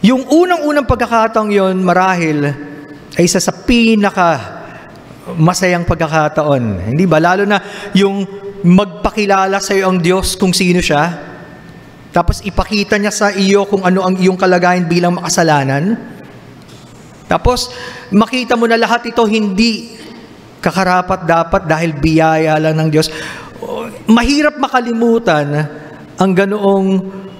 Yung unang-unang pagkakataong yon marahil ay isa sa masayang pagkakataon. Hindi ba? Lalo na yung magpakilala sa iyo ang Diyos kung sino siya, tapos ipakita niya sa iyo kung ano ang iyong kalagayan bilang makasalanan. Tapos makita mo na lahat ito hindi kakarapat-dapat dahil biyaya lang ng Diyos. Mahirap makalimutan ang ganoong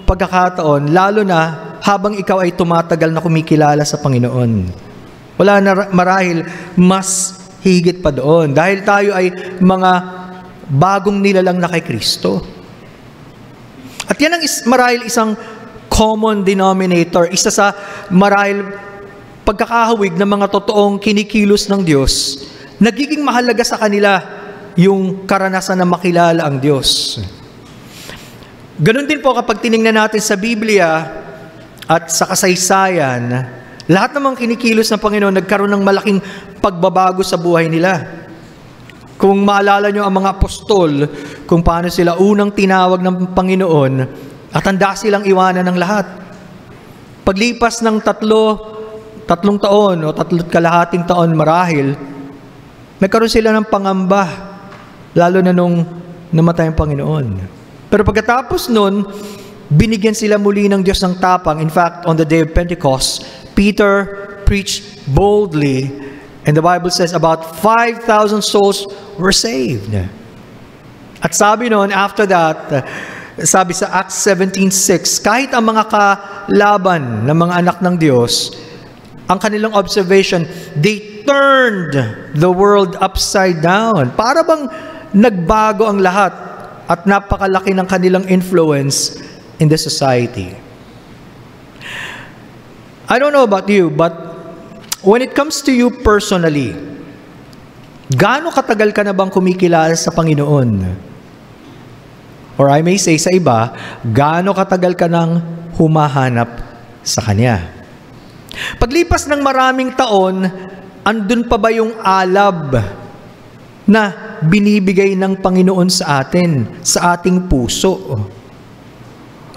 pagkakataon, lalo na habang ikaw ay tumatagal na kumikilala sa Panginoon. Wala na marahil mas higit pa doon, dahil tayo ay mga bagong nilalang na kay Kristo. At yan ang marahil isang common denominator, isa sa marahil pagkakahawig ng mga totoong kinikilos ng Diyos. Nagiging mahalaga sa kanila yung karanasan na makilala ang Diyos. Ganon din po kapag tiningnan natin sa Biblia at sa kasaysayan, lahat ng mga kinikilos ng Panginoon nagkaroon ng malaking pagbabago sa buhay nila. Kung maalala nyo ang mga apostol, kung paano sila unang tinawag ng Panginoon at handa silang iwanan ng lahat. Paglipas ng tatlong taon o 3 kalahating taon marahil, nagkaroon sila ng pangamba, lalo na nung namatay ang Panginoon. Pero pagkatapos nun, binigyan sila muli ng Diyos ng tapang. In fact, on the day of Pentecost, Peter preached boldly, and the Bible says about 5,000 souls were saved. At sabi noon, after that, sabi sa Acts 17:6, kahit ang mga kalaban ng mga anak ng Diyos, ang kanilang observation, they turned the world upside down. Para bang nagbago ang lahat at napakalaki ng kanilang influence in the society. I don't know about you, but when it comes to you personally, gaano katagal ka na bang kumikilala sa Panginoon? Or I may say sa iba, gaano katagal ka nang humahanap sa Kanya? Paglipas ng maraming taon, andun pa ba yung alab na binibigay ng Panginoon sa atin, sa ating puso?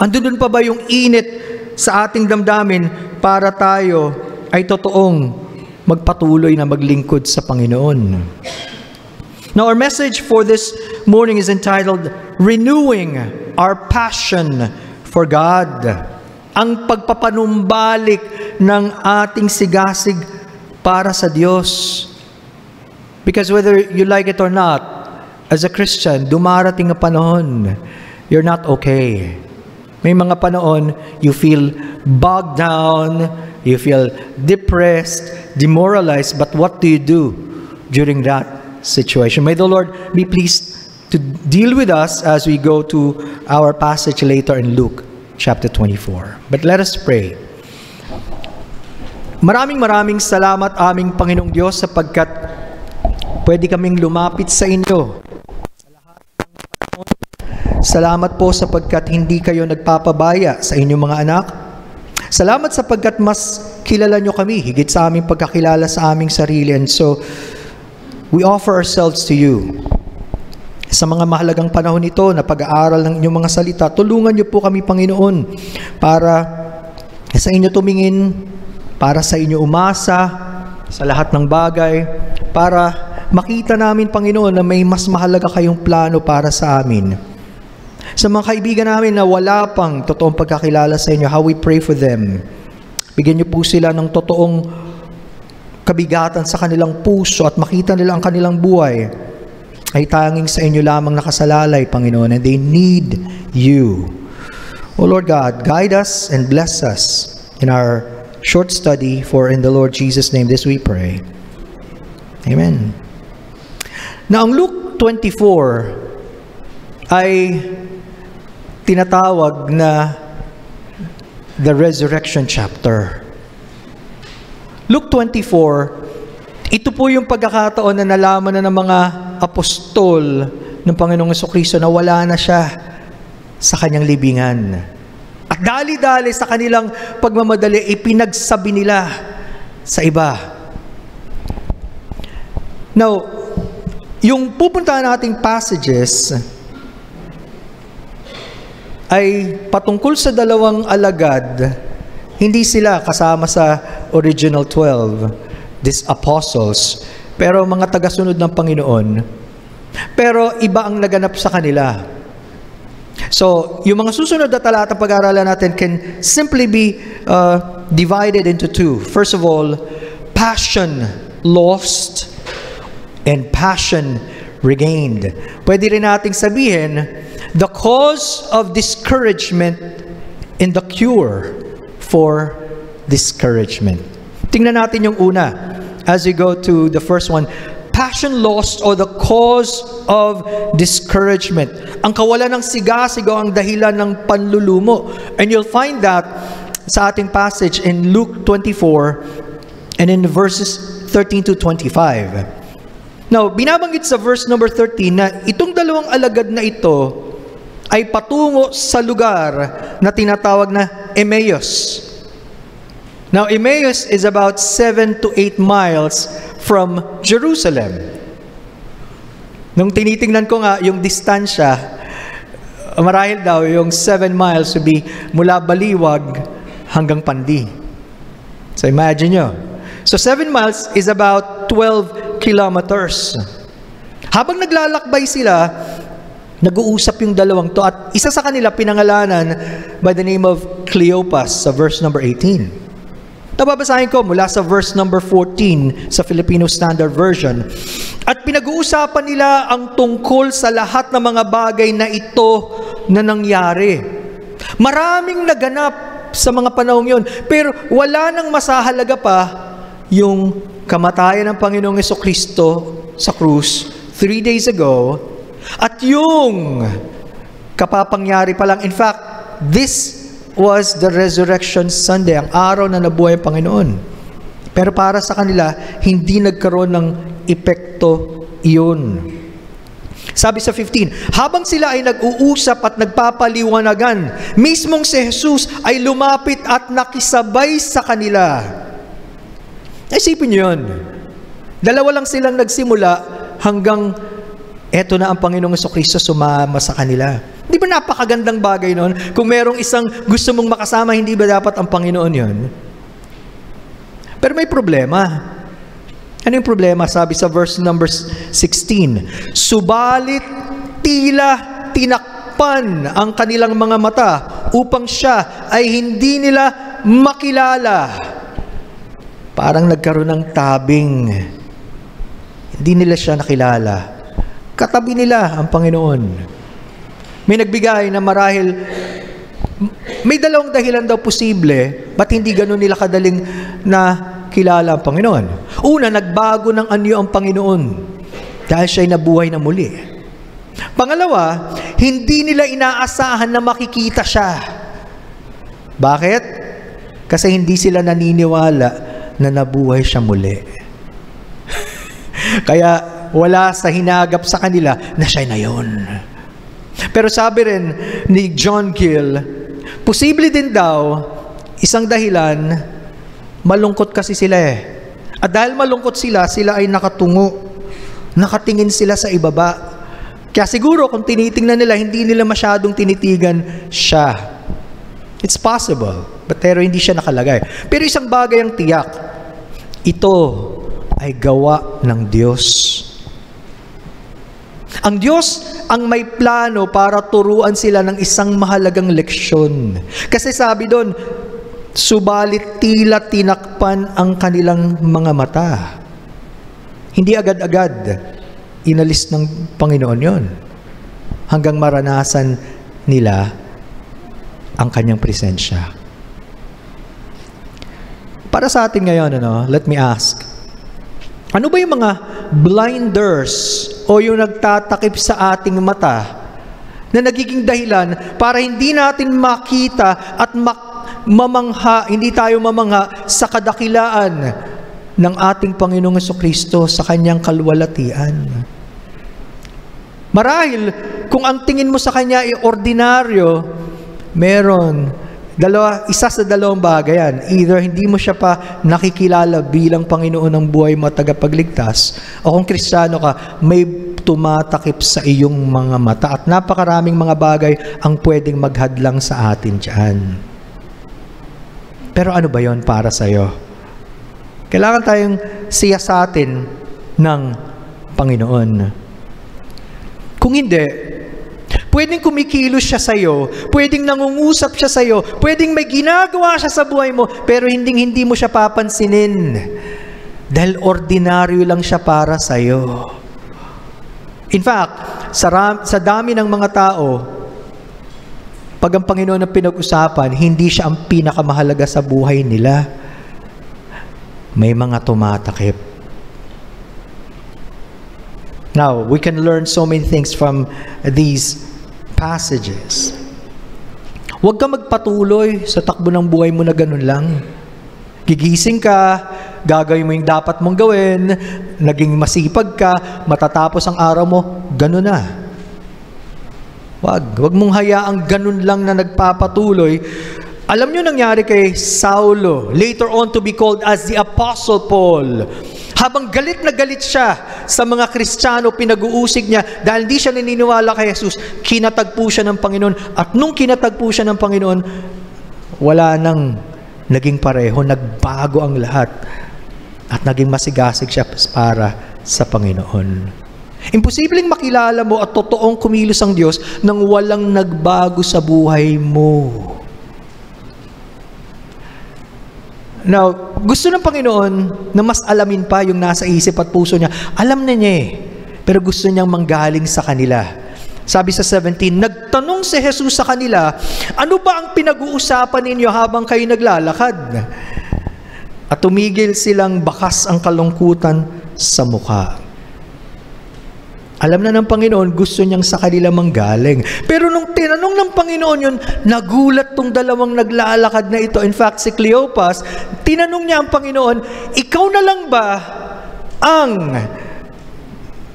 Andun pa ba yung init sa ating damdamin para tayo ay totoong magpatuloy na maglingkod sa Panginoon? Now, our message for this morning is entitled, Renewing Our Passion for God. Ang pagpapanumbalik ng ating sigasig para sa Diyos. Because whether you like it or not, as a Christian, dumarating ang panahon, you're not okay. May mga panahon, you feel bogged down, you feel depressed, demoralized, but what do you do during that situation? May the Lord be pleased to deal with us as we go to our passage later in Luke chapter 24. But let us pray. Maraming salamat aming Panginoong Diyos sapagkat pwede kaming lumapit sa inyo. Salamat po sapagkat hindi kayo nagpapabaya sa inyong mga anak. Salamat sapagkat mas kilala nyo kami higit sa aming pagkakilala sa aming sarili. And so, we offer ourselves to you. Sa mga mahalagang panahon ito na pag-aaral ng inyong mga salita, tulungan nyo po kami, Panginoon, para sa inyo tumingin, para sa inyo umasa, sa lahat ng bagay, para makita namin, Panginoon, na may mas mahalaga kayong plano para sa amin. Sa mga kaibigan namin na wala pang totoong pagkakilala sa inyo, how we pray for them. Bigyan niyo po sila ng totoong kabigatan sa kanilang puso at makita nila ang kanilang buhay ay tanging sa inyo lamang nakasalalay, Panginoon, and they need you. O Lord God, guide us and bless us in our short study, for in the Lord Jesus' name this we pray. Amen. Now, ang Luke 24 ay tinatawag na the resurrection chapter. Luke 24, ito po yung pagkakataon na nalaman na ng mga apostol ng Panginoong Jesucristo na wala na siya sa kanyang libingan. At dali-dali sa kanilang pagmamadali, ipinagsabi nila sa iba. Now, yung pupuntahan nating passages ay patungkol sa dalawang alagad. Hindi sila kasama sa original 12, these apostles, pero mga tagasunod ng Panginoon. Pero iba ang naganap sa kanila. So, yung mga susunod na talata pag-aaralan natin can simply be divided into two. First of all, passion lost and passion regained. Pwede rin nating sabihin, the cause of discouragement and the cure for discouragement. Tingnan natin yung una as we go to the first one. Passion lost or the cause of discouragement. Ang kawalan ng siga-sigaw ang dahilan ng panlulumo. And you'll find that sa ating passage in Luke 24 and in verses 13 to 25. Now, binabanggit sa verse number 13 na itong dalawang alagad na ito ay patungo sa lugar na tinatawag na Emmaus. Now, Emmaus is about 7 to 8 miles from Jerusalem. Nung tinitingnan ko nga yung distansya, marahil daw yung 7 miles would be mula Baliwag hanggang Pandi. So imagine nyo. So 7 miles is about 12 kilometers. Habang naglalakbay sila, nag-uusap yung dalawang to at isa sa kanila pinangalanan by the name of Cleopas sa verse number 18. Nababasahin ko mula sa verse number 14 sa Filipino Standard Version. At pinag-uusapan nila ang tungkol sa lahat ng mga bagay na ito na nangyari. Maraming naganap sa mga panahong yun, pero wala nang masahalaga pa yung kamatayan ng Panginoong Jesucristo sa krus 3 days ago at yung kapapangyari pa lang. In fact, this was the Resurrection Sunday, ang araw na nabuhay ang Panginoon. Pero para sa kanila, hindi nagkaroon ng epekto iyon. Sabi sa 15, habang sila ay nag-uusap at nagpapaliwanagan, mismong si Jesus ay lumapit at nakisabay sa kanila. Isipin niyo yun. Dalawa lang silang nagsimula hanggang eto na ang Panginoong Jesucristo sumama sa kanila. Di ba napakagandang bagay nun? Kung merong isang gusto mong makasama, hindi ba dapat ang Panginoon yun? Pero may problema. Ano yung problema? Sabi sa verse number 16, subalit tila tinakpan ang kanilang mga mata upang siya ay hindi nila makilala. Parang nagkaroon ng tabing. Hindi nila siya nakilala. Katabi nila ang Panginoon. May nagbigay na marahil, may dalawang dahilan daw posible, ba't hindi ganun nila kadaling na kilala ang Panginoon? Una, nagbago ng anyo ang Panginoon dahil siya'y nabuhay na muli. Pangalawa, hindi nila inaasahan na makikita siya. Bakit? Kasi hindi sila naniniwala na nabuhay siya muli. Kaya wala sa hinagap sa kanila na siya na yun. Pero sabi rin ni John Gill, posible din daw, isang dahilan, malungkot kasi sila eh. At dahil malungkot sila, sila ay nakatungo. Nakatingin sila sa ibaba. Kaya siguro kung tinitingnan nila, hindi nila masyadong tinitigan siya. It's possible, pero hindi siya nakalagay. Pero isang bagay ang tiyak, ito ay gawa ng Diyos. Ang Diyos ang may plano para turuan sila ng isang mahalagang leksyon. Kasi sabi doon, subalit tila tinakpan ang kanilang mga mata. Hindi agad-agad inalis ng Panginoon yon hanggang maranasan nila ang kanyang presensya. Para sa atin ngayon, let me ask, ano ba yung mga blinders o yung nagtatakip sa ating mata na nagiging dahilan para hindi natin makita at mamangha, hindi tayo mamangha sa kadakilaan ng ating Panginoong Jesucristo sa kanyang kalwalatian? Marahil, kung ang tingin mo sa kanya ay ordinaryo, meron isa sa dalawang bagay yan. Either hindi mo siya pa nakikilala bilang Panginoon ng buhay mo at tagapagligtas, o kung Kristiyano ka, may tumatakip sa iyong mga mata at napakaraming mga bagay ang pwedeng maghadlang sa atin dyan. Pero ano ba yon para sa'yo? Kailangan tayong siyasatin ng Panginoon. Kung hindi, pwedeng kumikilos siya sa'yo, pwedeng nangungusap siya sa'yo, pwedeng may ginagawa siya sa buhay mo, pero hindi mo siya papansinin. Dahil ordinaryo lang siya para sa'yo. In fact, sa dami ng mga tao, pag ang Panginoon ang pinag-usapan, hindi siya ang pinakamahalaga sa buhay nila. May mga tumatakip. Now, we can learn so many things from these passages. Huwag ka magpatuloy sa takbo ng buhay mo na ganun lang. Gigising ka, gagawin mo yung dapat mong gawin, naging masipag ka, matatapos ang araw mo, ganun na. Wag mong hayaang ganun lang na nagpapatuloy. Alam nyo nangyari kay Saulo, later on to be called as the Apostle Paul. Habang galit na galit siya sa mga Kristiyano, pinag-uusig niya, dahil hindi siya naniniwala kay Jesus, kinatagpo siya ng Panginoon. At nung kinatagpo siya ng Panginoon, wala nang naging pareho, nagbago ang lahat. At naging masigasig siya para sa Panginoon. Imposibleng makilala mo at totoong kumilos ang Diyos nang walang nagbago sa buhay mo. Now, gusto ng Panginoon na mas alamin pa yung nasa isip at puso niya. Alam na niya eh, pero gusto niyang manggaling sa kanila. Sabi sa 17, nagtanong si Jesus sa kanila, ano ba ang pinag-uusapan ninyo habang kayo naglalakad? At tumigil silang bakas ang kalungkutan sa mukha. Alam na ng Panginoon, gusto niyang sa kanila manggaling. Pero nung tinanong ng Panginoon yun, nagulat tong dalawang naglalakad na ito. In fact, si Cleopas, tinanong niya ang Panginoon, ikaw na lang ba ang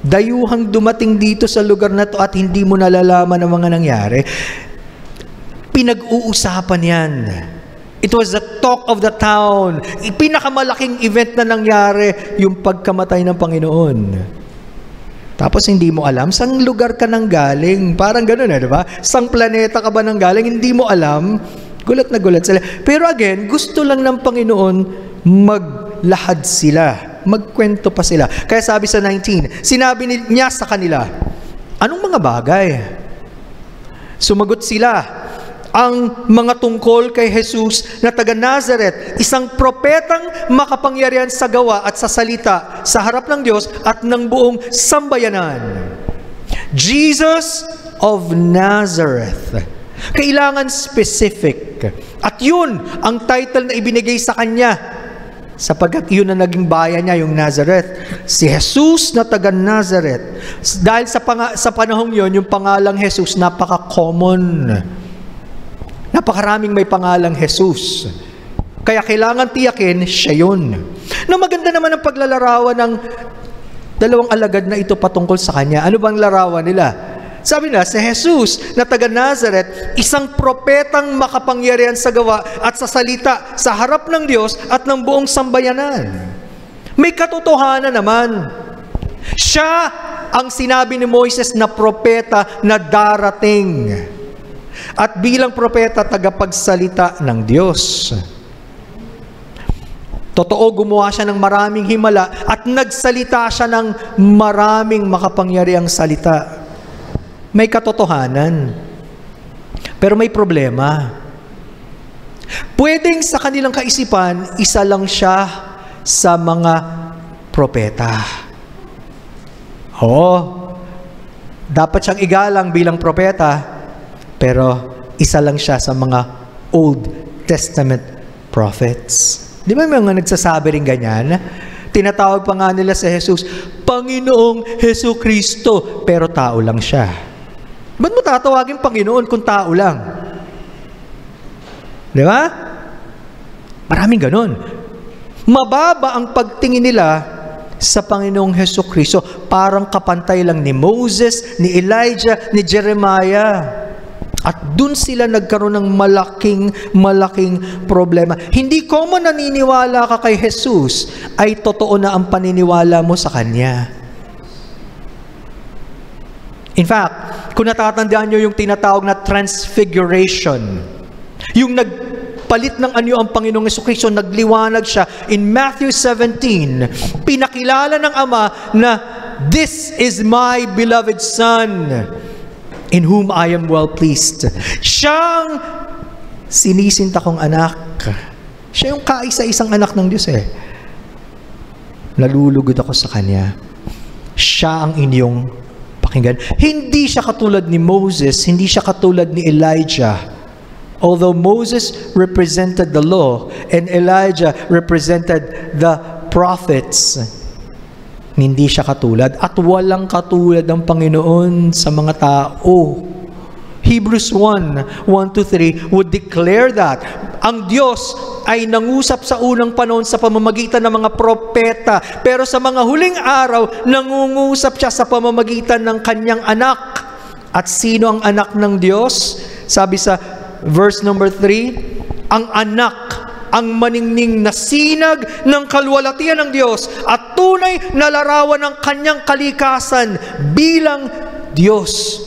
dayuhang dumating dito sa lugar na to at hindi mo nalalaman ang mga nangyari? Pinag-uusapan yan. It was the talk of the town. Pinakamalaking event na nangyari, yung pagkamatay ng Panginoon. Tapos hindi mo alam, saan lugar ka nang galing? Parang gano'n di ba? Sang planeta ka ba nang galing? Hindi mo alam. Gulat na gulat sila. Pero again, gusto lang ng Panginoon maglahad sila. Magkwento pa sila. Kaya sabi sa 19, sinabi niya sa kanila, anong mga bagay? Sumagot sila, ang mga tungkol kay Jesus na taga Nazareth, isang propetang makapangyarihan sa gawa at sa salita, sa harap ng Diyos at ng buong sambayanan. Jesus of Nazareth. Kailangan specific. At yun ang title na ibinigay sa kanya, sapagkat yun na naging bayan niya, yung Nazareth. Si Jesus na taga Nazareth. Dahil sa panahong yun, yung pangalang Jesus, napaka-common. Napakaraming may pangalang Jesus. Kaya kailangan tiyakin, siya yun. Na maganda naman ang paglalarawan ng dalawang alagad na ito patungkol sa kanya. Ano bang larawan nila? Sabi na, si Jesus na taga Nazareth, isang propetang makapangyarihan sa gawa at sa salita, sa harap ng Diyos at ng buong sambayanan. May katotohanan naman. Siya ang sinabi ni Moises na propeta na darating. At bilang propeta, tagapagsalita ng Diyos. Totoo, gumawa siya ng maraming himala at nagsalita siya ng maraming makapangyarihang salita. May katotohanan. Pero may problema. Pwedeng sa kanilang kaisipan, isa lang siya sa mga propeta. Oo, dapat siyang igalang bilang propeta, pero isa lang siya sa mga Old Testament prophets. Di ba may mga nagsasabi rin ganyan? Tinatawag pa nga nila si Jesus, Panginoong Hesus Kristo, pero tao lang siya. Ba't mo tatawagin Panginoon kung tao lang? Di ba? Maraming ganun. Mababa ang pagtingin nila sa Panginoong Hesus Kristo. Parang kapantay lang ni Moses, ni Elijah, ni Jeremiah. At dun sila nagkaroon ng malaking problema. Hindi common naniniwala ka kay Jesus ay totoo na ang paniniwala mo sa Kanya. In fact, kung natatandaan nyo yung tinatawag na transfiguration, yung nagpalit ng anyo ang Panginoong Jesucristo, nagliwanag siya. In Matthew 17, pinakilala ng Ama na, "This is my beloved Son, in whom I am well pleased." Siyang sinisinta kong anak. Siya yung kaisa-isang anak ng Diyos eh. Nalulugod ako sa Kanya. Siya ang inyong pakinggan. Hindi siya katulad ni Moses, hindi siya katulad ni Elijah. Although Moses represented the law and Elijah represented the prophets, hindi siya katulad at walang katulad ng Panginoon sa mga tao. Hebrews 1:1-3 would declare that ang Diyos ay nangusap sa unang panahon sa pamamagitan ng mga propeta, pero sa mga huling araw, nangungusap siya sa pamamagitan ng kanyang anak. At sino ang anak ng Diyos? Sabi sa verse number 3, ang anak, ang maningning na sinag ng kalwalatian ng Diyos at tunay na larawan ng kanyang kalikasan bilang Diyos.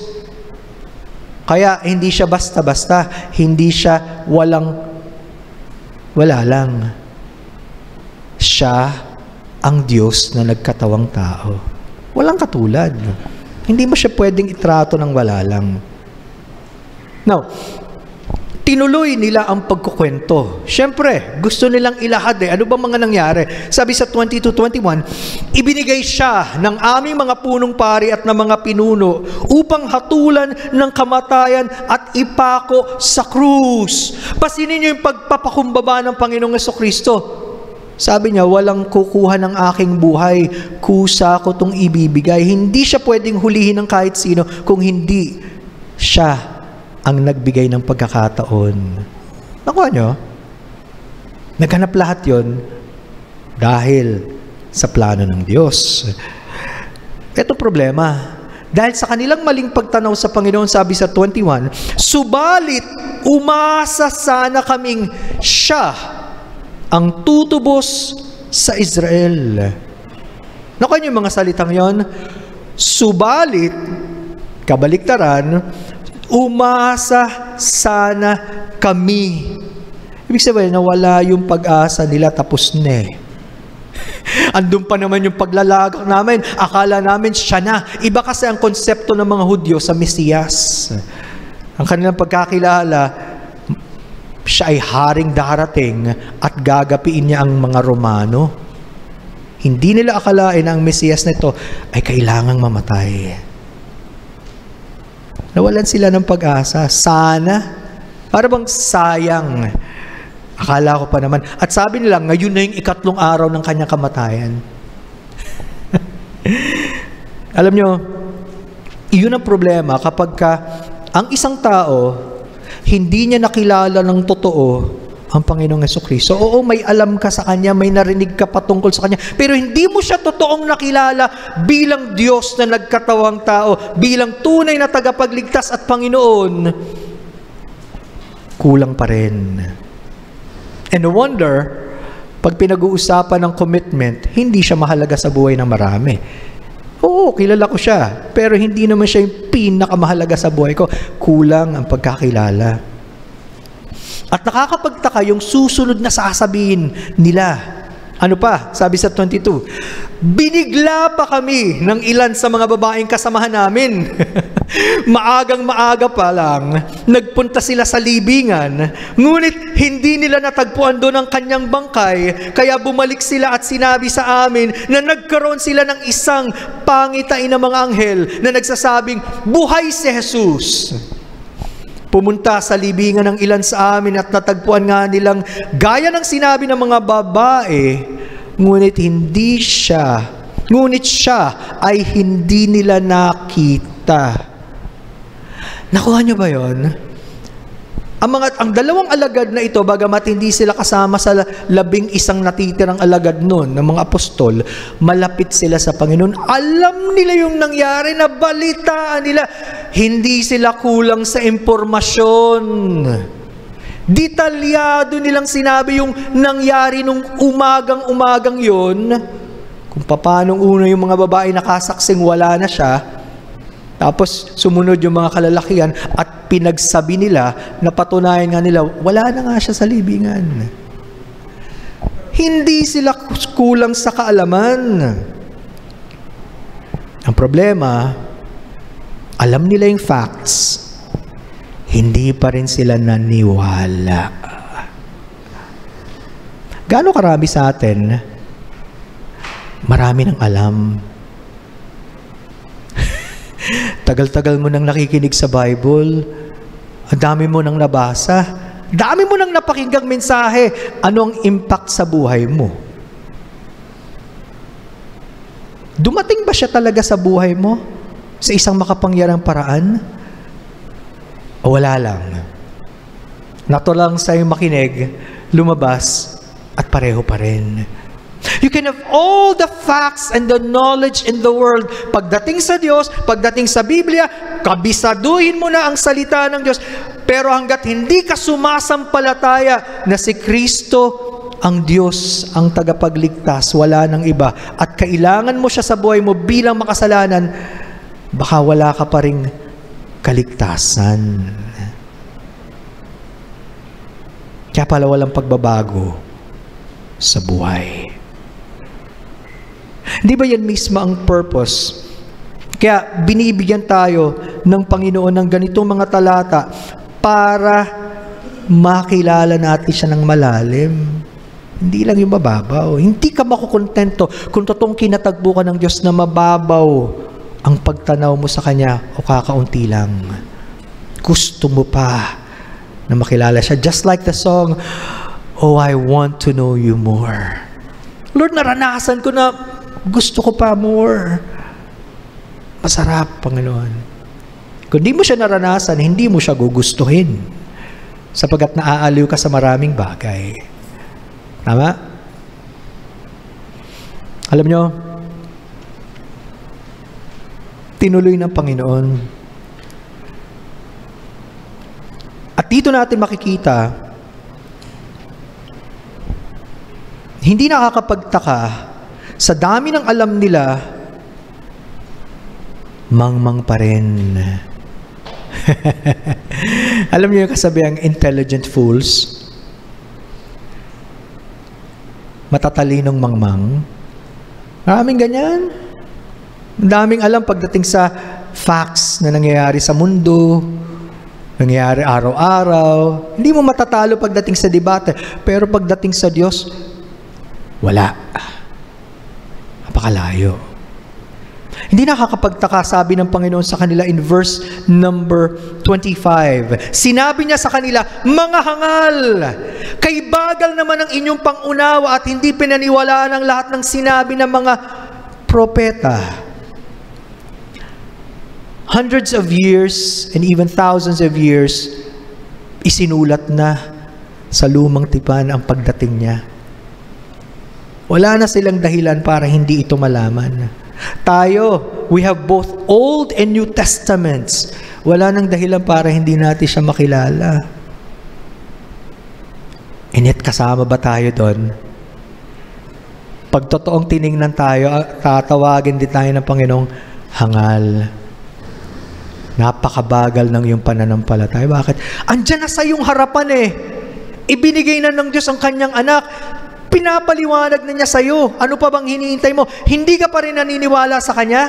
Kaya hindi siya basta-basta, hindi siya wala lang. Siya ang Diyos na nagkatawang tao. Walang katulad. Hindi mo siya pwedeng itrato ng wala lang. Now, tinuloy nila ang pagkukwento. Siyempre, gusto nilang ilahad eh. Ano ba mga nangyari? Sabi sa 22-21, ibinigay siya ng aming mga punong pari at ng mga pinuno upang hatulan ng kamatayan at ipako sa krus. Pasinin niyo yung pagpapakumbaba ng Panginoong Jesucristo. Sabi niya, walang kukuha ng aking buhay, kusa ko itong ibibigay. Hindi siya pwedeng hulihin ng kahit sino kung hindi siya ang nagbigay ng pagkakataon. Nakuha nyo? Naghanap lahat yon dahil sa plano ng Diyos. Ito problema. Dahil sa kanilang maling pagtanaw sa Panginoon, sabi sa 21, subalit umasa sana kaming siya ang tutubos sa Israel. Nakuha nyo yung mga salitang yon? Subalit, kabaliktaran, umasa sana kami. Ibig sabihin, nawala yung pag-asa nila, tapos na eh. Andun pa naman yung paglalagak namin. Akala namin siya na. Iba kasi ang konsepto ng mga Hudyo sa Mesiyas. Ang kanilang pagkakilala, siya ay haring darating at gagapiin niya ang mga Romano. Hindi nila akalain na ang Mesiyas na ito ay kailangang mamatay. Nawalan sila ng pag-asa. Sana. Para bang sayang. Akala ko pa naman. At sabi nila, ngayon na yung ikatlong araw ng kanyang kamatayan. Alam nyo, iyon ang problema kapag ang isang tao, hindi niya nakilala ng totoo ang Panginoong Jesucristo. Oo, may alam ka sa Kanya, may narinig ka patungkol sa Kanya, pero hindi mo siya totoong nakilala bilang Diyos na nagkatawang tao, bilang tunay na tagapagligtas at Panginoon, kulang pa rin. And no wonder, pag pinag-uusapan ng commitment, hindi siya mahalaga sa buhay ng marami. Oo, kilala ko siya, pero hindi naman siya yung pinakamahalaga sa buhay ko. Kulang ang pagkakilala. At nakakapagtaka yung susunod na sasabihin nila. Ano pa? Sabi sa 22, binigla pa kami ng ilan sa mga babaeng kasamahan namin. Maagang-maaga pa lang, nagpunta sila sa libingan, ngunit hindi nila natagpuan doon ang kanyang bangkay, kaya bumalik sila at sinabi sa amin na nagkaroon sila ng isang pangitain na mga anghel na nagsasabing, buhay si Jesus. Pumunta sa libingan ng ilan sa amin at natagpuan nga nilang gaya ng sinabi ng mga babae, ngunit siya ay hindi nila nakita. Nakuha niyo ba yon? Ang dalawang alagad na ito, bagamat hindi sila kasama sa 11 natitirang alagad noon ng mga apostol, malapit sila sa Panginoon. Alam nila yung nangyari, na balitaan nila. Hindi sila kulang sa impormasyon. Detalyado nilang sinabi yung nangyari nung umagang yon, kung paano una yung mga babae nakasaksing wala na siya, Tapos sumunod yung mga kalalakihan at pinagsabi nila, napatunayan nga nila, wala na nga siya sa libingan. Hindi sila kulang sa kaalaman. Ang problema, alam nila yung facts, hindi pa rin sila naniwala. Gaano karami sa atin, marami nang alam. Tagal-tagal mo nang nakikinig sa Bible, ang dami mo nang nabasa, dami mo nang napakinggang mensahe, ano ang impact sa buhay mo? Dumating ba siya talaga sa buhay mo? Sa isang makapangyarang paraan? O wala lang? Nato lang sa'yo makinig, lumabas, at pareho pa rin. You can have all the facts and the knowledge in the world. Pagdating sa Diyos, pagdating sa Biblia, kabisaduhin mo na ang salita ng Diyos. Pero hanggat hindi ka sumasampalataya na si Kristo ang Diyos, ang tagapagligtas, wala nang iba, at kailangan mo siya sa buhay mo bilang makasalanan, baka wala ka pa ring kaligtasan. Kaya pala walang pagbabago sa buhay. Di ba yan mismo ang purpose? Kaya binibigyan tayo ng Panginoon ng ganitong mga talata para makilala natin siya ng malalim. Hindi lang yung mababaw. Hindi ka makukontento kung totoong kinatagbo ka ng Diyos na mababaw ang pagtanaw mo sa Kanya o kakaunti lang. Gusto mo pa na makilala siya. Just like the song, "Oh, I want to know you more." Lord, naranasan ko na gusto ko pa more. Masarap, Panginoon. Kung di mo siya naranasan, hindi mo siya gugustuhin. Sapagkat naaaliw ka sa maraming bagay. Tama? Alam nyo, tinuloy ng Panginoon. At dito natin makikita, hindi nakakapagtaka, sa dami ng alam nila, mangmang pa rin. Alam niyo yung kasabiang intelligent fools? Matatalinong mangmang. Maraming ganyan. Daming alam pagdating sa facts na nangyayari sa mundo, nangyayari araw-araw. Hindi mo matatalo pagdating sa debate. Pero pagdating sa Diyos, wala. Napakalayo. Hindi nakakapagtaka, sabi ng Panginoon sa kanila in verse number 25. Sinabi niya sa kanila, "Mga hangal, kay bagal naman ang inyong pangunawa at hindi pinaniwalaan ang lahat ng sinabi ng mga propeta." Hundreds of years and even thousands of years, isinulat na sa lumang tipan ang pagdating niya. Wala na silang dahilan para hindi ito malaman. Tayo, we have both Old and New Testaments. Wala nang dahilan para hindi natin siya makilala. And yet, kasama ba tayo doon? Pag totoong tiningnan tayo, tatawagin din tayo ng Panginoong hangal. Napakabagal ng iyong pananampalataya. Bakit? Andiyan na sa iyong harapan eh. Ibinigay na ng Diyos ang kanyang anak. Pinapaliwanag na niya sa iyo. Ano pa bang hinihintay mo? Hindi ka pa rin naniniwala sa Kanya?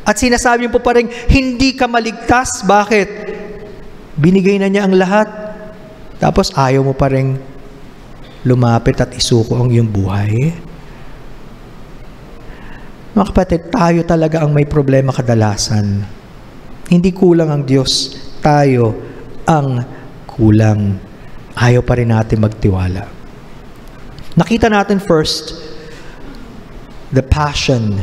At sinasabi mo pa rin, hindi ka maligtas. Bakit? Binigay na niya ang lahat. Tapos ayaw mo pa rin lumapit at isuko ang iyong buhay. Mga kapatid, tayo talaga ang may problema kadalasan. Hindi kulang ang Diyos. Tayo ang kulang. Ayaw pa rin natin magtiwala. Nakita natin first, the passion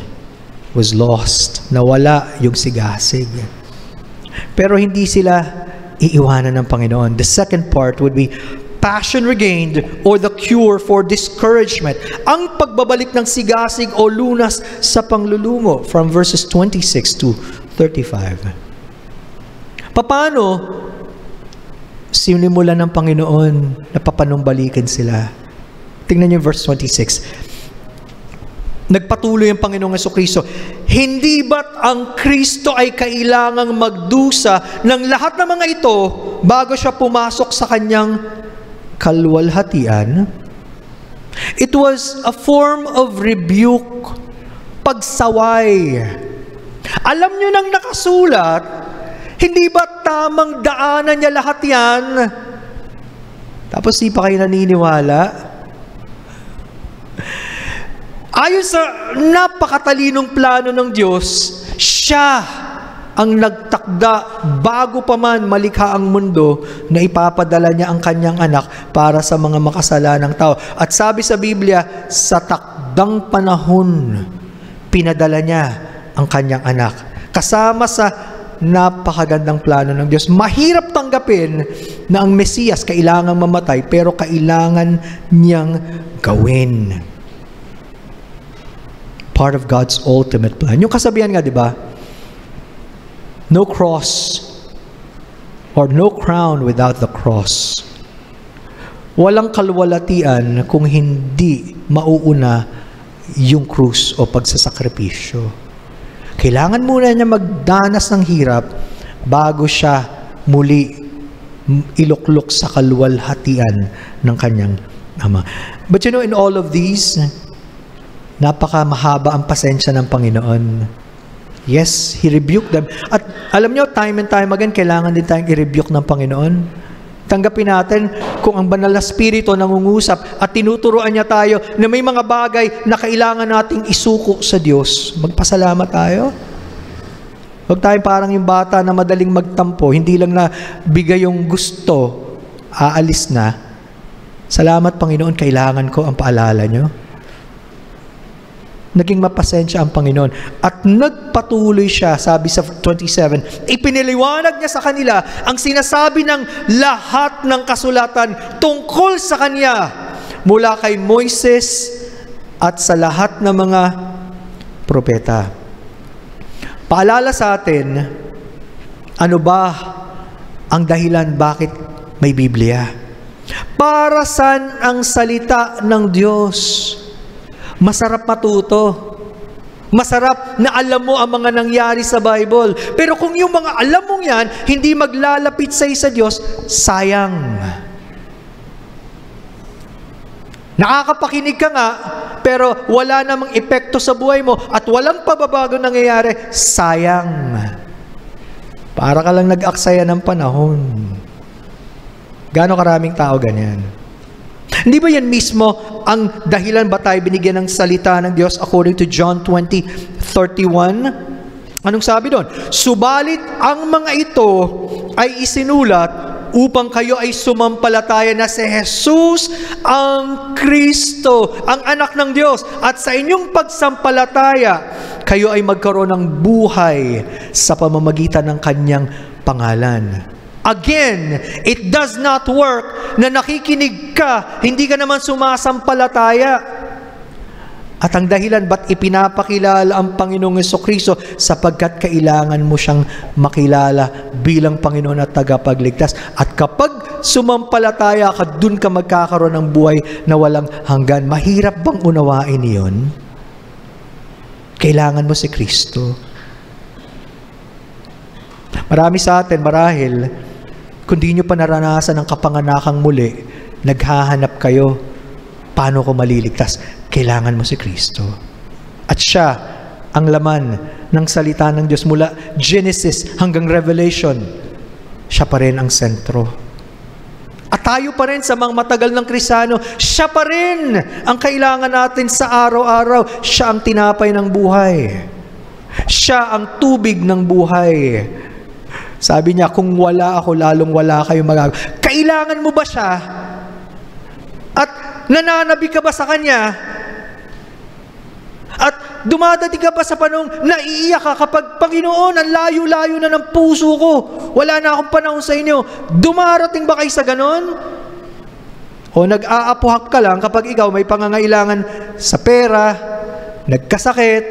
was lost. Nawala yung sigasig. Pero hindi sila iiwanan ng Panginoon. The second part would be passion regained or the cure for discouragement. Ang pagbabalik ng sigasig o lunas sa panglulumo from verses 26 to 35. Paano sinimulan ng Panginoon na papanumbalikan sila? Tingnan niyo verse 26. Nagpatuloy ang Panginoong Jesucristo, Hindi ba't ang Kristo ay kailangang magdusa ng lahat ng mga ito bago siya pumasok sa kanyang kalwalhatian? It was a form of rebuke, pagsaway. Alam nyo nang nakasulat, hindi ba tamang daanan niya lahat yan? Tapos di pa kayo naniniwala? Ayon sa napakatalinong plano ng Diyos, siya ang nagtakda bago pa man malikha ang mundo na ipapadala niya ang kanyang anak para sa mga makasalanang tao. At sabi sa Biblia, sa takdang panahon, pinadala niya ang kanyang anak. Kasama sa napakagandang plano ng Diyos. Mahirap tanggapin na ang Mesiyas kailangang mamatay, pero kailangan niyang gawin. Part of God's ultimate plan. Yung kasabihan nga, di ba? No cross or no crown without the cross. Walang kalwalatian kung hindi mauuna yung krus o pagsasakripisyo. Kailangan muna niya magdanas ng hirap bago siya muli iluklok sa kalwalhatian ng kanyang ama. But you know, in all of these, napaka mahaba ang pasensya ng Panginoon. Yes, He rebuked them. At alam nyo, time and time again, kailangan din tayong i-rebuke ng Panginoon. Tanggapin natin kung ang banal na spirito nangungusap at tinuturuan niya tayo na may mga bagay na kailangan nating isuko sa Diyos. Magpasalamat tayo. Huwag tayong parang yung bata na madaling magtampo, hindi lang na bigay yung gusto, aalis na. Salamat Panginoon, kailangan ko ang paalala nyo. Naging mapasensya ang Panginoon. At nagpatuloy siya, sabi sa 27, ipiniliwanag niya sa kanila ang sinasabi ng lahat ng kasulatan tungkol sa Kanya, mula kay Moises at sa lahat ng mga propeta. Paalala sa atin, ano ba ang dahilan bakit may Biblia? Para saan ang salita ng Diyos? Masarap matuto. Masarap na alam mo ang mga nangyari sa Bible. Pero kung yung mga alam mong yan, hindi maglalapit sa Diyos, sayang. Nakakapakinig ka nga, pero wala namang epekto sa buhay mo at walang pababago nangyayari, sayang. Para ka lang nag-aksaya ng panahon. Gaano karaming tao ganyan? Hindi ba yan mismo ang dahilan ba tayo binigyan ng salita ng Diyos according to John 20:31? Anong sabi doon? Subalit ang mga ito ay isinulat upang kayo ay sumampalataya na si Jesus ang Kristo, ang anak ng Diyos, at sa inyong pagsampalataya kayo ay magkaroon ng buhay sa pamamagitan ng kanyang pangalan. Again, it does not work na nakikinig ka, hindi ka naman sumasampalataya. At ang dahilan ba't ipinapakilala ang Panginoong Jesucristo? Sapagkat kailangan mo siyang makilala bilang Panginoon at tagapagligtas. At kapag sumampalataya ka, dun ka magkakaroon ng buhay na walang hanggan. Mahirap bang unawain iyon? Kailangan mo si Kristo. Marami sa atin, marahil, kung di nyo pa naranasan ang kapanganakang muli, naghahanap kayo, paano ko maliligtas? Kailangan mo si Kristo. At siya ang laman ng salita ng Diyos mula Genesis hanggang Revelation. Siya pa rin ang sentro. At tayo pa rin sa mga matagal ng Kristiyano, siya pa rin ang kailangan natin sa araw-araw. Siya ang tinapay ng buhay. Siya ang tubig ng buhay. Sabi niya, kung wala ako, lalong wala kayo magagawa. Kailangan mo ba siya? At nananabi ka ba sa Kanya? At dumadating ka ba sa panahon na iiyak ka kapag, Panginoon, ang layo-layo na ng puso ko. Wala na akong panahon sa inyo. Dumarating ba kayo sa ganon? O nag-aapuhak ka lang kapag ikaw may pangangailangan sa pera, nagkasakit,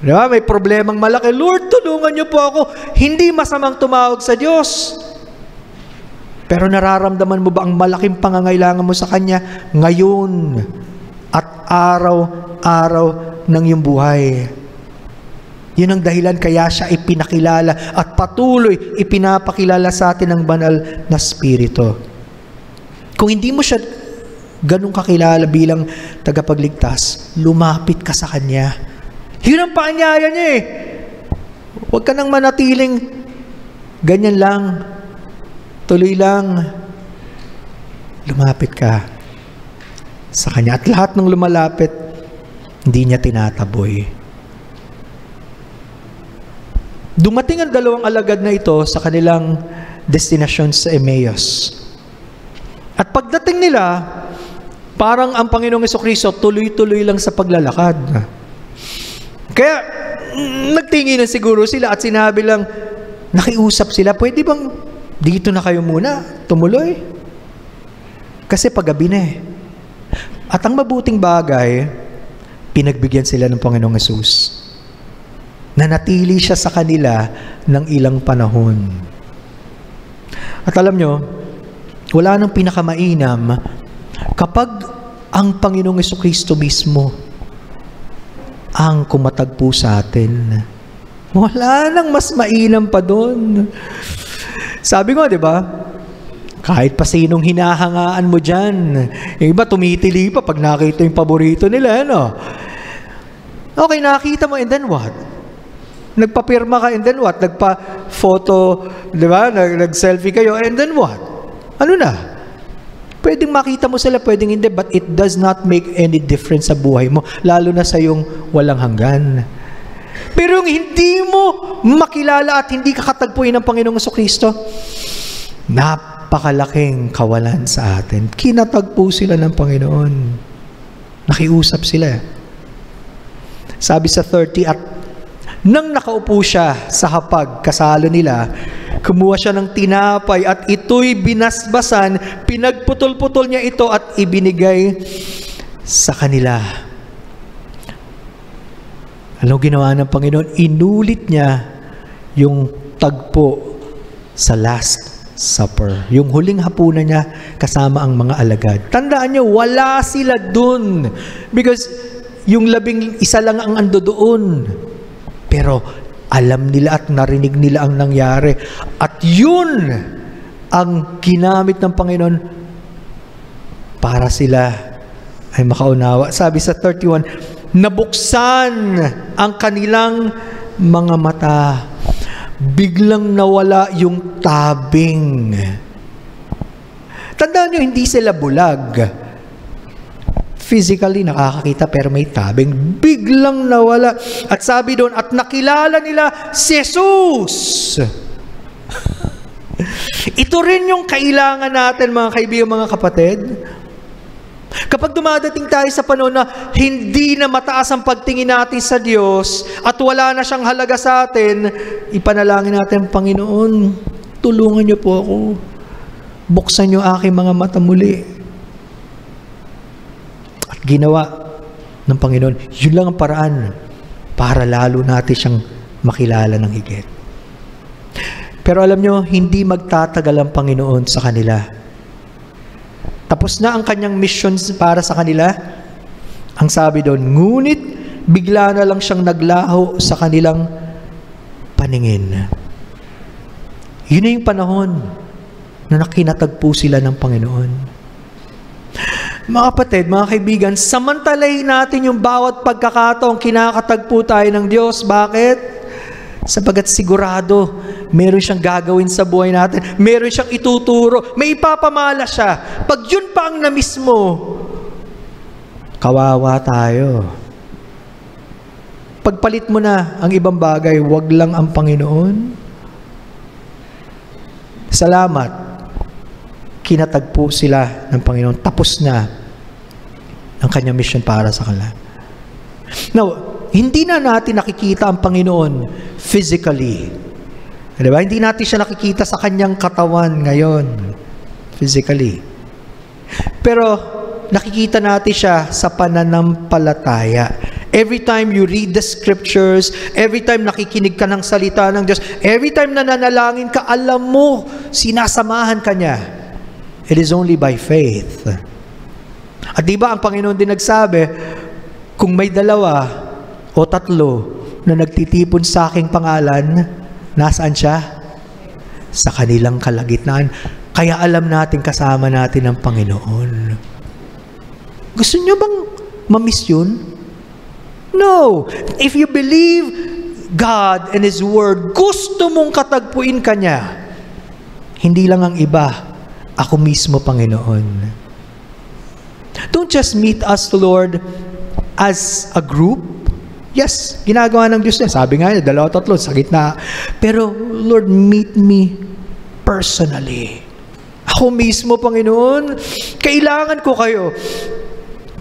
diba? May problemang malaki. Lord, tulungan niyo po ako. Hindi masamang tumawag sa Diyos. Pero nararamdaman mo ba ang malaking pangangailangan mo sa Kanya ngayon at araw-araw ng iyong buhay? Yun ang dahilan kaya siya ipinakilala at patuloy ipinapakilala sa atin ng banal na Espiritu. Kung hindi mo siya ganun kakilala bilang tagapagligtas, lumapit ka sa Kanya. Yun ang paanyaya niya eh. Huwag ka nang manatiling ganyan lang. Tuloy lang. Lumapit ka sa Kanya. At lahat ng lumalapit, hindi niya tinataboy. Dumating ang dalawang alagad na ito sa kanilang destinasyon sa Emmaus. At pagdating nila, parang ang Panginoong Jesucristo tuloy-tuloy lang sa paglalakad. Kaya, nagtingin na siguro sila at sinabi lang, nakiusap sila, pwede bang dito na kayo muna, tumuloy? Kasi paggabi na eh. At ang mabuting bagay, pinagbigyan sila ng Panginoong Hesus. Nanatili siya sa kanila ng ilang panahon. At alam nyo, wala nang pinakamainam kapag ang Panginoong Jesucristo mismo ang kumatagpo sa atin. Wala nang mas mainam pa doon. Sabi ko, di ba? Kahit pa sinong hinahangaan mo dyan. Yung iba tumitili pa pag nakita yung paborito nila, ano? Okay, nakita mo, and then what? Nagpapirma ka, and then what? Nagpa-photo, di ba? Nag-selfie kayo, and then what? Ano na? Pwedeng makita mo sila, pwedeng hindi, but it does not make any difference sa buhay mo, lalo na sa yung walang hanggan. Pero yung hindi mo makilala at hindi ka katagpuin ng Panginoong Jesucristo, napakalaking kawalan sa atin. Kinatagpo sila ng Panginoon. Nakiusap sila. Sabi sa 30, at nang nakaupo siya sa hapag kasalo nila, kumuha siya ng tinapay at ito'y binasbasan, pinagputol-putol niya ito at ibinigay sa kanila. Ano ginawa ng Panginoon? Inulit niya yung tagpo sa Last Supper. Yung huling hapunan niya kasama ang mga alagad. Tandaan niyo, wala sila dun. Because yung 11 lang ang ando doon. Pero alam nila at narinig nila ang nangyari. At yun ang ginamit ng Panginoon para sila ay makaunawa. Sabi sa 31, nabuksan ang kanilang mga mata. Biglang nawala yung tabing. Tandaan nyo, hindi sila bulag. Physically nakakakita pero may tabing. Biglang nawala. At sabi doon, at nakilala nila si Jesus. Ito rin yung kailangan natin, mga kaibigan, mga kapatid. Kapag dumadating tayo sa panahon na hindi na mataas ang pagtingin natin sa Diyos at wala na siyang halaga sa atin, ipanalangin natin, Panginoon, tulungan niyo po ako. Buksan niyo aking mga mata muli. At ginawa ng Panginoon, yun lang ang paraan para lalo natin siyang makilala ng higit. Pero alam niyo, hindi magtatagal ang Panginoon sa kanila. Tapos na ang kanyang mission para sa kanila. Ang sabi doon, ngunit bigla na lang siyang naglaho sa kanilang paningin. Yun na yung panahon na nakinatagpo sila ng Panginoon. Mga kapatid, mga kaibigan, samantalahin natin yung bawat pagkakataong kinakatagpo tayo ng Diyos. Bakit? Sapagat sigurado, meron siyang gagawin sa buhay natin. Meron siyang ituturo. May ipapamala siya. Pag yun pa ang na-miss mo, kawawa tayo. Pagpalit mo na ang ibang bagay, wag lang ang Panginoon. Salamat. Kinatagpo sila ng Panginoon. Tapos na ang kanyang mission para sa kanila. Now, hindi na natin nakikita ang Panginoon physically. Diba? Hindi natin siya nakikita sa kanyang katawan ngayon. Physically. Pero nakikita natin siya sa pananampalataya. Every time you read the scriptures, every time nakikinig ka ng salita ng Diyos, every time nananalangin ka, alam mo, sinasamahan ka niya. It is only by faith. At diba ang Panginoon din nagsabi, kung may 2 o 3 na nagtitipon sa aking pangalan, nasaan siya? Sa kanilang kalagitnaan. Kaya alam natin, kasama natin ang Panginoon. Gusto niyo bang mamiss yun? No. If you believe God and His Word, gusto mong katagpuin ka niya. Hindi lang ang iba, ako mismo, Panginoon. Don't just meet us, Lord, as a group. Yes, ginagawa ng Diyos niya. Sabi nga niya, 2-3 sa gitna. Pero, Lord, meet me personally. Ako mismo, Panginoon, kailangan ko kayo.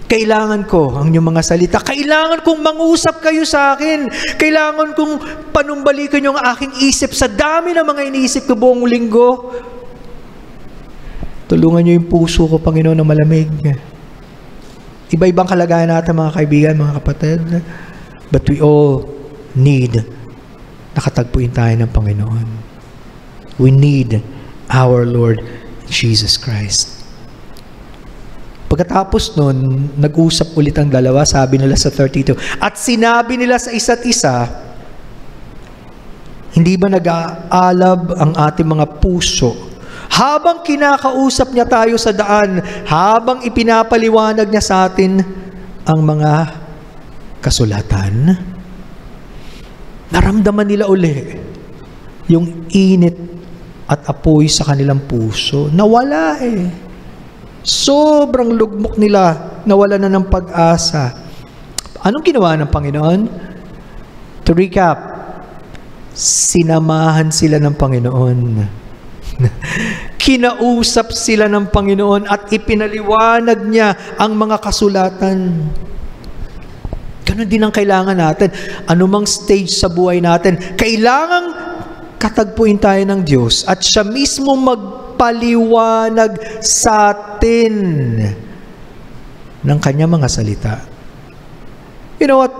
Kailangan ko ang inyong mga salita. Kailangan kong mangusap kayo sa akin. Kailangan kong panumbalikan yung aking isip sa dami ng mga iniisip ko buong linggo. Tulungan niyo yung puso ko, Panginoon, na malamig. Iba-ibang kalagayan natin, mga kaibigan, mga kapatid. But we all need nakatagpuin tayo ng Panginoon. We need our Lord Jesus Christ. Pagkatapos nun, nag-usap ulit ang dalawa, sabi nila sa 32, at sinabi nila sa isa't isa, hindi ba nag-aalab ang ating mga puso habang kinakausap niya tayo sa daan, habang ipinapaliwanag niya sa atin ang mga kasulatan? Naramdaman nila uli yung init at apoy sa kanilang puso. Nawala eh. Sobrang lugmok nila, nawala na ng pag-asa. Anong ginawa ng Panginoon? To recap, sinamahan sila ng Panginoon. Kinausap sila ng Panginoon at ipinaliwanag niya ang mga kasulatan. Ganon din ang kailangan natin. Anumang stage sa buhay natin, kailangang katagpuin tayo ng Diyos at siya mismo magpaliwanag sa atin ng kanya mga salita. You know what?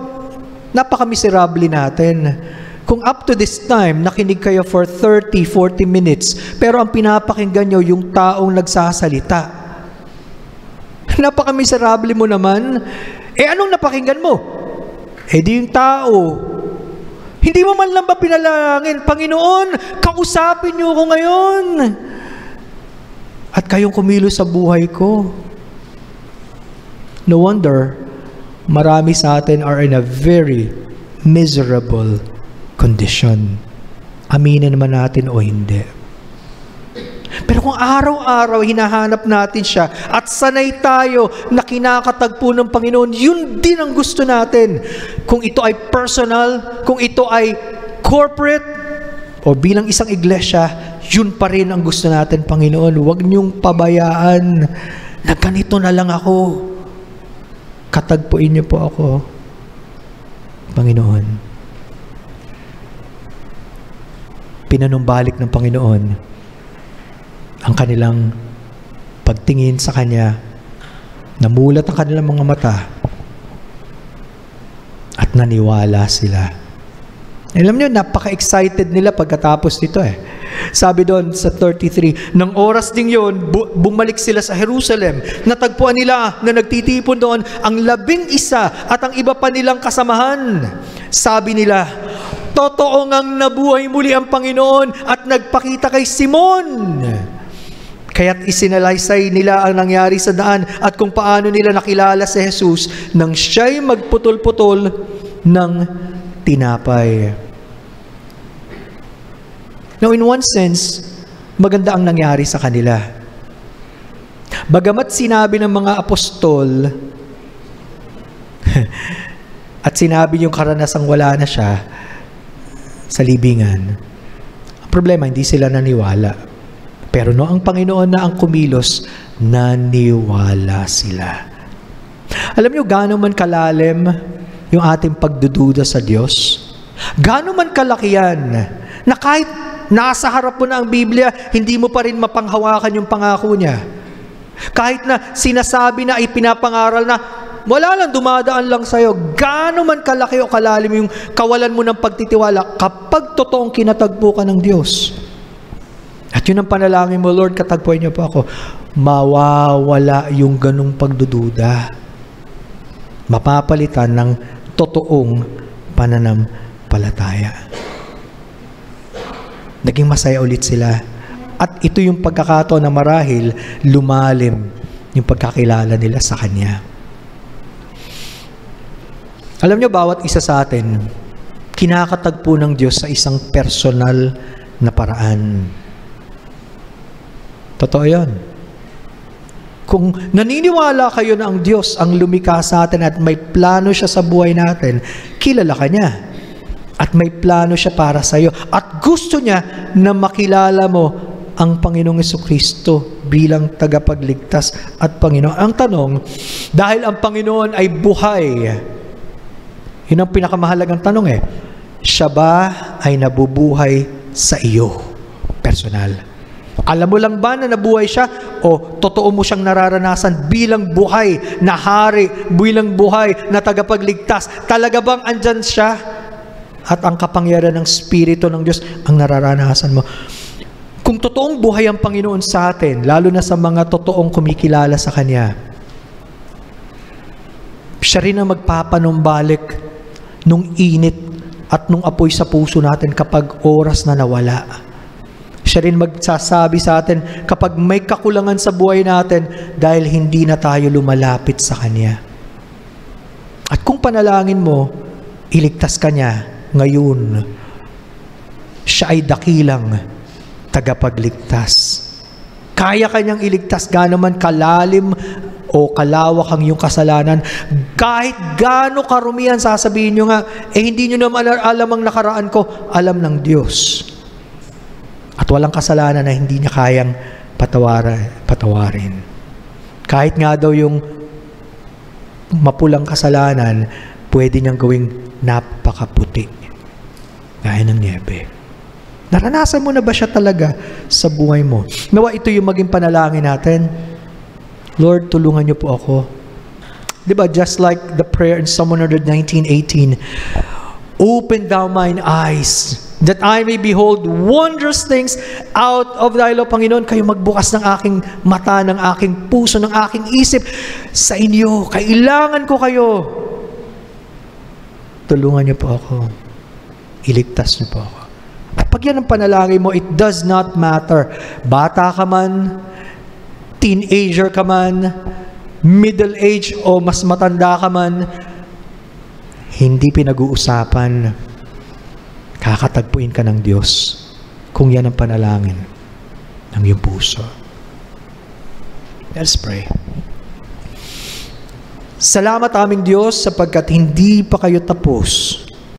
Napaka-miserable natin. Kung up to this time, nakinig kayo for 30, 40 minutes, pero ang pinapakinggan nyo yung taong nagsasalita. Napaka-miserable mo naman. Anong napakinggan mo? Di yung tao. Hindi mo man lang ba pinalangin, Panginoon, kausapin niyo ako ngayon. At kayong kumilos sa buhay ko. No wonder, marami sa atin are in a very miserable condition. Aminin naman natin o hindi. Pero kung araw-araw hinahanap natin siya at sanay tayo na kinakatagpo ng Panginoon, yun din ang gusto natin. Kung ito ay personal, kung ito ay corporate, o bilang isang iglesia, yun pa rin ang gusto natin, Panginoon. Huwag niyong pabayaan na ganito na lang ako. Katagpuin niyo po ako, Panginoon. Pinanumbalik ng Panginoon ang kanilang pagtingin sa Kanya, namulat ang kanilang mga mata, at naniwala sila. Alam niyo, napaka-excited nila pagkatapos nito eh. Sabi doon sa 33, ng oras ding yon, bumalik sila sa Jerusalem. Natagpuan nila na nagtitipon doon ang 11 at ang iba pa nilang kasamahan. Sabi nila, totoo ngang nabuhay muli ang Panginoon at nagpakita kay Simon. Kaya't isinalaysay nila ang nangyari sa daan at kung paano nila nakilala si Jesus nang siya'y magputol-putol ng tinapay. Now, in one sense, maganda ang nangyari sa kanila. Bagamat sinabi ng mga apostol at sinabi yung karanasang wala na siya sa libingan, ang problema, hindi sila naniwala. Pero no, ang Panginoon na ang kumilos, naniwala sila. Alam niyo, gaano man kalalim yung ating pagdududa sa Diyos, gaano man kalaki yan, na kahit nasa harap mo na ang Biblia, hindi mo pa rin mapanghawakan yung pangako niya. Kahit na sinasabi na, ipinapangaral na, wala lang, dumadaan lang sa'yo. Gaano man kalaki o kalalim yung kawalan mo ng pagtitiwala, kapag totoong kinatagpo ka ng Diyos. At yun ang panalangin mo, Lord, katagpuin niyo po ako, mawawala yung ganung pagdududa. Mapapalitan ng totoong pananampalataya. Naging masaya ulit sila. At ito yung pagkakataon na marahil lumalim yung pagkakilala nila sa Kanya. Alam nyo, bawat isa sa atin, kinakatagpo ng Diyos sa isang personal na paraan. Totoo yan. Kung naniniwala kayo na ang Diyos ang lumikha sa atin at may plano siya sa buhay natin, kilala ka niya. At may plano siya para sa iyo. At gusto niya na makilala mo ang Panginoong Jesucristo bilang tagapagligtas at Panginoon. Ang tanong, dahil ang Panginoon ay buhay, yun ang pinakamahalagang tanong siya ba ay nabubuhay sa iyo? Personal. Alam mo lang ba na nabuhay siya o totoo mo siyang nararanasan bilang buhay na hari, bilang buhay na tagapagligtas? Talaga bang andyan siya? At ang kapangyarihan ng Espiritu ng Diyos ang nararanasan mo. Kung totoong buhay ang Panginoon sa atin, lalo na sa mga totoong kumikilala sa Kanya, siya rin ang magpapanumbalik nung init at nung apoy sa puso natin kapag oras na nawala. Siya rin magsasabi sa atin kapag may kakulangan sa buhay natin dahil hindi na tayo lumalapit sa Kanya. At kung panalangin mo, iligtas ka niya ngayon. Siya ay dakilang tagapagligtas. Kaya kanyang iligtas gaano man kalalim o kalawak ang iyong kasalanan. Kahit gaano karumihan, sasabihin nyo nga, hindi nyo naman alam ang nakaraan ko, alam ng Diyos. At walang kasalanan na hindi niya kayang patawarin. Kahit nga daw yung mapulang kasalanan, pwede niyang gawing napakaputi. Gaya ng niebe. Naranasan mo na ba siya talaga sa buhay mo? Nawa ito yung maging panalangin natin. Lord, tulungan niyo po ako. Diba, just like the prayer in Psalm 119:18, open thou mine eyes, that I may behold wondrous things out of thy law. Panginoon, kayo magbukas ng aking mata, ng aking puso, ng aking isip sa inyo. Kailangan ko kayo. Tulungan niyo po ako. Iligtas niyo po ako. At pag yan ang panalangin mo, it does not matter. Bata ka man, teenager ka man, middle age o mas matanda ka man, hindi pinag-uusapan. Kakatagpuin ka ng Diyos kung yan ang panalangin ng iyong puso. Let's pray. Salamat aming Diyos sapagkat hindi pa kayo tapos